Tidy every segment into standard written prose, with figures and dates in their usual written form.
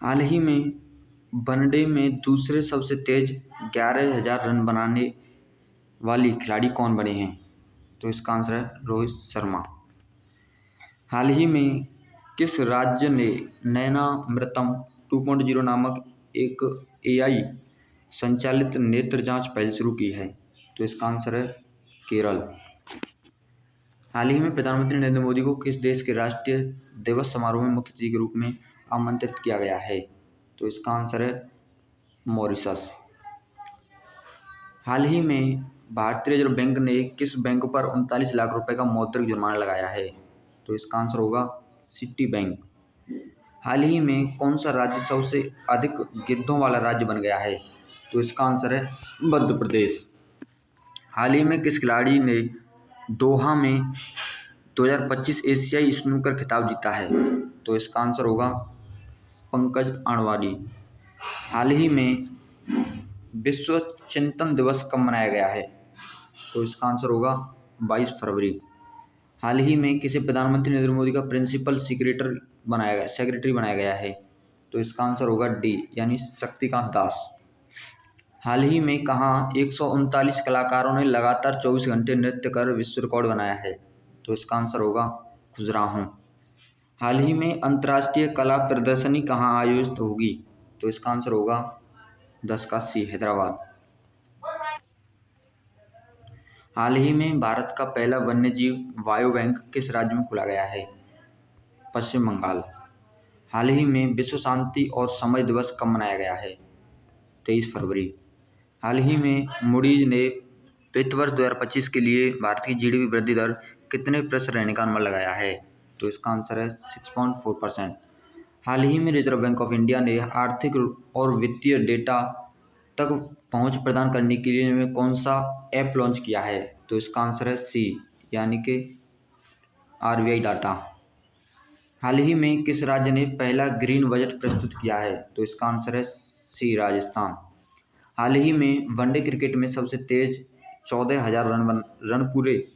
हाल ही में वनडे में दूसरे सबसे तेज 11,000 रन बनाने वाली खिलाड़ी कौन बने हैं? तो इसका आंसर है रोहित शर्मा। हाल ही में किस राज्य ने नैनामृतम 2.0 नामक एक AI संचालित नेत्र जांच पहल शुरू की है? तो इसका आंसर है केरल। हाल ही में प्रधानमंत्री नरेंद्र मोदी को किस देश के राष्ट्रीय दिवस समारोह में मुख्य अतिथि के रूप में आमंत्रित किया गया है? तो इसका आंसर है मॉरिशस। हाल ही में भारतीय रिजर्व बैंक ने किस बैंक पर 39 लाख रुपए का मौद्रिक जुर्माना लगाया है? तो इसका आंसर होगा सिटी बैंक। हाल ही में कौन सा राज्य सबसे अधिक गिद्धों वाला राज्य बन गया है? तो इसका आंसर है मध्य प्रदेश। हाल ही में किस खिलाड़ी ने दोहा में 2025 एशियाई स्नूकर खिताब जीता है? तो इसका आंसर होगा पंकज अडवाणी। हाल ही में विश्व चिंतन दिवस कब मनाया गया है? तो इसका आंसर होगा 22 फरवरी। हाल ही में किसे प्रधानमंत्री नरेंद्र मोदी का प्रिंसिपल सेक्रेटरी बनाया गया है? तो इसका आंसर होगा डी यानी शक्तिकांत दास। हाल ही में कहाँ 139 कलाकारों ने लगातार 24 घंटे नृत्य कर विश्व रिकॉर्ड बनाया है? तो इसका आंसर होगा खजुराहो। हाल ही में अंतर्राष्ट्रीय कला प्रदर्शनी कहाँ आयोजित होगी? तो इसका आंसर होगा दशकाशी हैदराबाद। हाल ही में भारत का पहला वन्यजीव बायो बैंक किस राज्य में खोला गया है? पश्चिम बंगाल। हाल ही में विश्व शांति और समझ दिवस कब मनाया गया है? 23 फरवरी। हाल ही में मूडीज ने वित्त वर्ष 2025 के लिए भारत की GDP वृद्धि दर कितने प्रतिशत रहने का अनुमान लगाया है? तो इसका आंसर है 6.4%। हाल ही में रिजर्व बैंक ऑफ इंडिया ने आर्थिक और वित्तीय डेटा तक पहुंच प्रदान करने के लिए कौन सा ऐप लॉन्च किया है? तो इसका आंसर है सी यानी कि RBI डाटा। हाल ही में किस राज्य ने पहला ग्रीन बजट प्रस्तुत किया है? तो इसका आंसर है सी राजस्थान। हाल ही में वनडे क्रिकेट में सबसे तेज 14,000 रन पूरे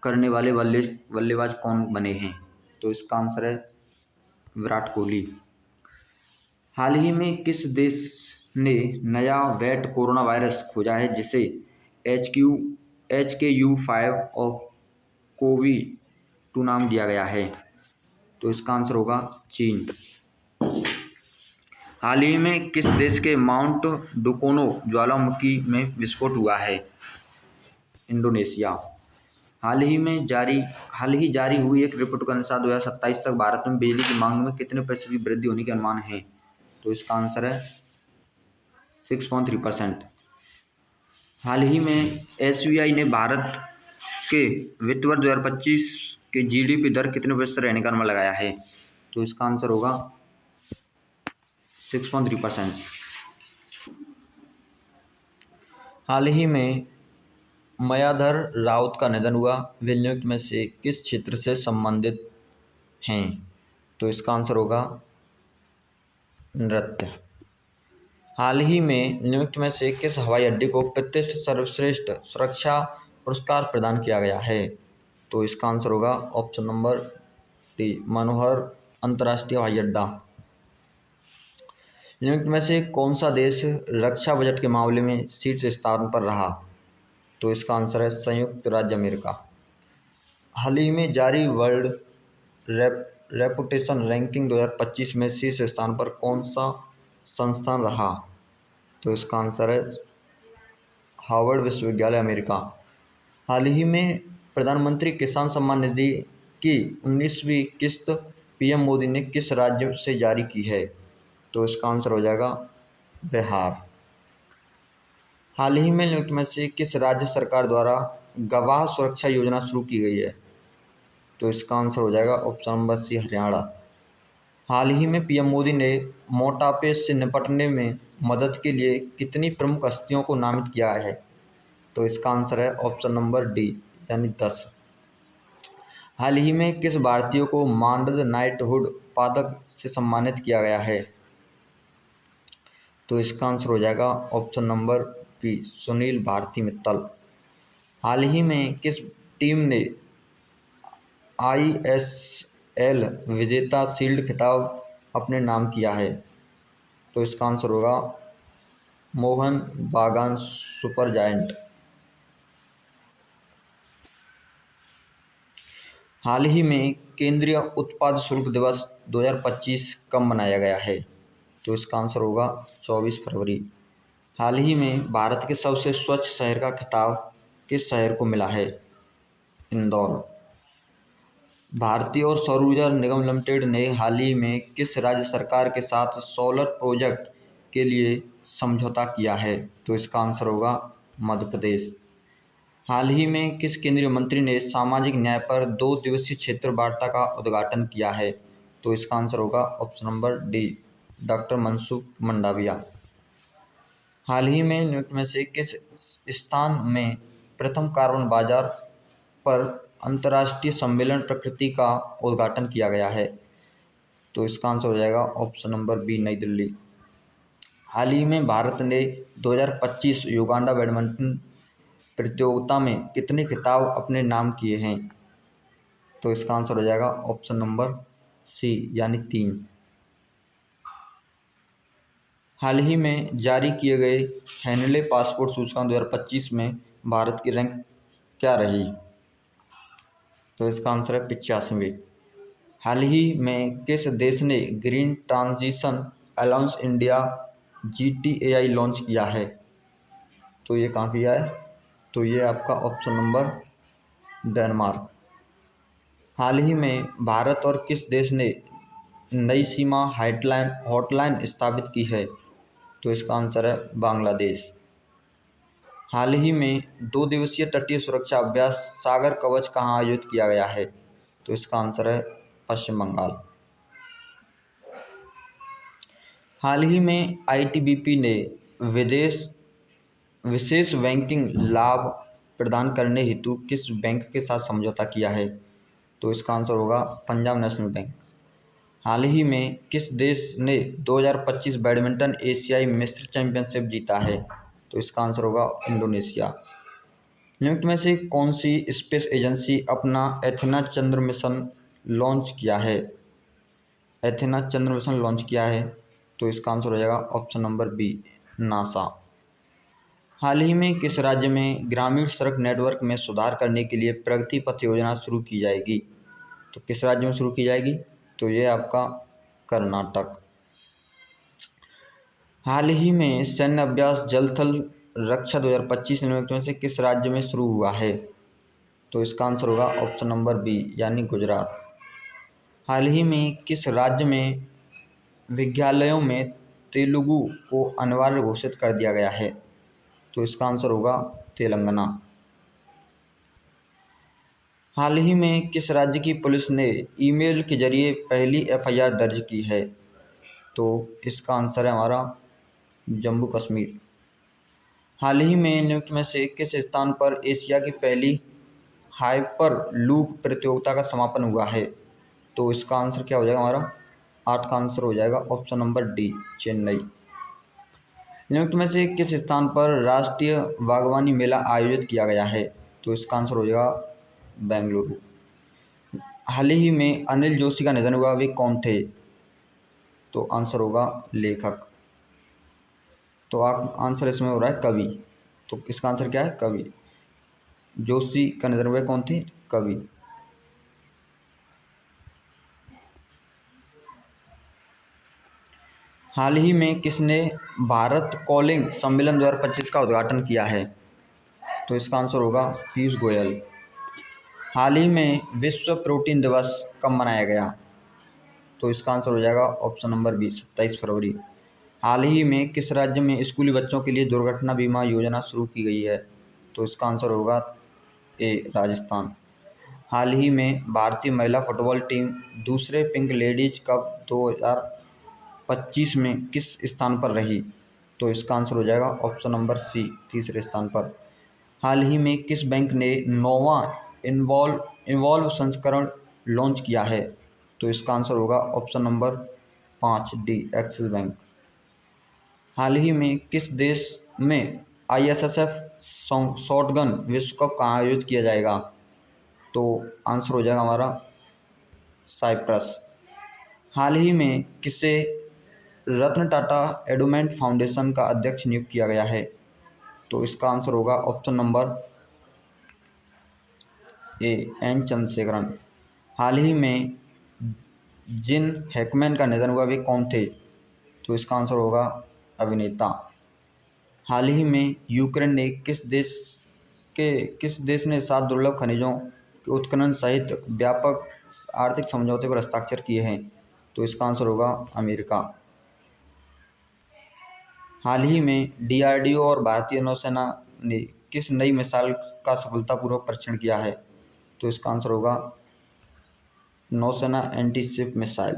करने वाले बल्लेबाज कौन बने हैं? तो इसका आंसर है विराट कोहली। हाल ही में किस देश ने नया वेट कोरोना वायरस खोजा है जिसे HKU5 और COVID-2 नाम दिया गया है? तो इसका आंसर होगा चीन। हाल ही में किस देश के माउंट डुकोनो ज्वालामुखी में विस्फोट हुआ है? इंडोनेशिया। हाल ही जारी हुई एक रिपोर्ट के अनुसार 2027 तक भारत में बिजली की मांग में कितने प्रतिशत की वृद्धि होने के अनुमान है? तो इसका आंसर है 6.3%। हाल ही में SBI ने भारत के वित्त वर्ष 2025 के GDP दर कितने प्रतिशत रहने का अनुमान लगाया है? तो इसका आंसर होगा 6.3%। हाल ही में मायाधर राउत का निधन हुआ, वे निम्नलिखित में से किस क्षेत्र से संबंधित हैं? तो इसका आंसर होगा नृत्य। हाल ही में निम्नलिखित में से किस हवाई अड्डे को प्रतिष्ठित सर्वश्रेष्ठ सुरक्षा पुरस्कार प्रदान किया गया है? तो इसका आंसर होगा ऑप्शन नंबर डी मनोहर अंतर्राष्ट्रीय हवाई अड्डा। निम्नलिखित में से कौन सा देश रक्षा बजट के मामले में शीर्ष स्थान पर रहा? तो इसका आंसर है संयुक्त राज्य अमेरिका। हाल ही में जारी वर्ल्ड रेपुटेशन रैंकिंग 2025 में शीर्ष स्थान पर कौन सा संस्थान रहा? तो इसका आंसर है हार्वर्ड विश्वविद्यालय अमेरिका। हाल ही में प्रधानमंत्री किसान सम्मान निधि की 19वीं किस्त PM मोदी ने किस राज्य से जारी की है? तो इसका आंसर हो जाएगा बिहार। हाल ही में निम्नलिखित में से किस राज्य सरकार द्वारा गवाह सुरक्षा योजना शुरू की गई है? तो इसका आंसर हो जाएगा ऑप्शन नंबर सी हरियाणा। हाल ही में PM मोदी ने मोटापे से निपटने में मदद के लिए कितनी प्रमुख हस्तियों को नामित किया है? तो इसका आंसर है ऑप्शन नंबर डी यानी 10। हाल ही में किस भारतीय को मानद नाइटहुड पदक से सम्मानित किया गया है? तो इसका आंसर हो जाएगा option number B Sunil Bharti Mittal. हाल ही में किस टीम ने ISL विजेता शील्ड खिताब अपने नाम किया है? तो इसका आंसर होगा मोहन बागान सुपर जायंट। हाल ही में केंद्रीय उत्पाद शुल्क दिवस 2025 कब मनाया गया है? तो इसका आंसर होगा 24 फरवरी। हाल ही में भारत के सबसे स्वच्छ शहर का खिताब किस शहर को मिला है? इंदौर। भारतीय और सौर ऊर्जा निगम लिमिटेड ने हाल ही में किस राज्य सरकार के साथ सोलर प्रोजेक्ट के लिए समझौता किया है? तो इसका आंसर होगा मध्य प्रदेश। हाल ही में किस केंद्रीय मंत्री ने सामाजिक न्याय पर 2 दिवसीय क्षेत्र वार्ता का उद्घाटन किया है? तो इसका आंसर होगा option number D, doctor Mansukh Mandaviya. हाल ही में निम्न में से किस स्थान में प्रथम कार्बन बाजार पर अंतर्राष्ट्रीय सम्मेलन प्रकृति का उद्घाटन किया गया है? तो इसका आंसर हो जाएगा ऑप्शन नंबर बी, नई दिल्ली। हाल ही में भारत ने 2025 युगांडा बैडमिंटन प्रतियोगिता में कितने खिताब अपने नाम किए हैं? तो इसका आंसर हो जाएगा ऑप्शन नंबर सी, यानी 3। हाल ही में जारी किए गए हेनले पासपोर्ट सूचकांक 2025 में भारत की रैंक क्या रही? तो इसका आंसर है 85वें। हाल ही में किस देश ने green transition allowance India GTAI launch किया है? तो ये कहाँ किया है? तो ये आपका ऑप्शन नंबर डेनमार्क। हाल ही में भारत और किस देश ने नई सीमा हॉटलाइन स्थापित की है? तो इसका आंसर है बांग्लादेश। हाल ही में 2 दिवसीय तटीय सुरक्षा अभ्यास सागर कवच कहाँ आयोजित किया गया है? तो इसका आंसर है पश्चिम बंगाल। हाल ही में ITBP ने विशेष बैंकिंग लाभ प्रदान करने हेतु किस बैंक के साथ समझौता किया है? तो इसका आंसर होगा पंजाब नेशनल बैंक। हाल ही में किस देश ने 2025 बैडमिंटन एशियाई मिश्र चैंपियनशिप जीता है? तो इसका आंसर होगा इंडोनेशिया। निम्न में से कौन सी स्पेस एजेंसी अपना एथेना चंद्र मिशन लॉन्च किया है? एथेना चंद्र मिशन लॉन्च किया है? तो इसका आंसर हो जाएगा ऑप्शन नंबर बी, नासा। हाल ही में किस राज्य में ग्रामीण सड़क नेटवर्क में सुधार करने के लिए प्रगति पथ योजना शुरू की जाएगी? तो किस राज्य में शुरू की जाएगी? तो ये आपका कर्नाटक। हाल ही में सैन्य अभ्यास जल थल रक्षा 2025 निम्नलिखित में से किस राज्य में शुरू हुआ है? तो इसका आंसर होगा ऑप्शन नंबर बी, यानी गुजरात। हाल ही में किस राज्य में विद्यालयों में तेलुगु को अनिवार्य घोषित कर दिया गया है? तो इसका आंसर होगा तेलंगाना। हाल ही में किस राज्य की पुलिस ने ईमेल के जरिए पहली FIR दर्ज की है? तो इसका आंसर है हमारा जम्मू कश्मीर। हाल ही में निम्नलिखित में से किस स्थान पर एशिया की पहली हाइपर लूप प्रतियोगिता का समापन हुआ है? तो इसका आंसर क्या हो जाएगा हमारा? 8 का आंसर हो जाएगा ऑप्शन नंबर डी, चेन्नई। निम्नलिखित में से किस स्थान पर राष्ट्रीय बागवानी मेला आयोजित किया गया है? तो इसका आंसर हो जाएगा बेंगलुरु। हाल ही में अनिल जोशी का निधन हुआ, वे कौन थे? तो आंसर होगा लेखक। तो आंसर इसमें हो रहा है कवि। तो इसका आंसर क्या है? कवि। जोशी का निधन हुआ, कौन थे? कवि। हाल ही में किसने भारत कॉलिंग सम्मेलन 2025 का उद्घाटन किया है? तो इसका आंसर होगा पीयूष गोयल। हाल ही में विश्व प्रोटीन दिवस कब मनाया गया? तो इसका आंसर हो जाएगा ऑप्शन नंबर बी, 27 फरवरी। हाल ही में किस राज्य में स्कूली बच्चों के लिए दुर्घटना बीमा योजना शुरू की गई है? तो इसका आंसर होगा ए, राजस्थान। हाल ही में भारतीय महिला फुटबॉल टीम दूसरे पिंक लेडीज कप 2025 में किस स्थान पर रही? तो इसका आंसर हो जाएगा ऑप्शन नंबर सी, तीसरे स्थान पर। हाल ही में किस बैंक ने नोवा इन्वॉल्व संस्करण लॉन्च किया है? तो इसका आंसर होगा option number 5, D, Axis bank. हाल ही में किस देश में ISSF शॉटगन विश्व कप कहाँ आयोजित किया जाएगा? तो आंसर हो जाएगा हमारा साइप्रस। हाल ही में किसे रतन टाटा एंडोमेंट फाउंडेशन का अध्यक्ष नियुक्त किया गया है? तो इसका आंसर होगा option number A, N Chandrasekaran. हाल ही में जिन हैकमैन का निधन हुआ वे कौन थे? तो इसका आंसर होगा अभिनेता। हाल ही में यूक्रेन ने किस देश ने 7 दुर्लभ खनिजों के उत्खनन सहित व्यापक आर्थिक समझौते पर हस्ताक्षर किए हैं? तो इसका आंसर होगा अमेरिका। हाल ही में डीआरडीओ और भारतीय नौसेना ने किस नई मिसाइल का सफलतापूर्वक परीक्षण किया है? तो इसका आंसर होगा नौसेना एंटी शिप मिसाइल।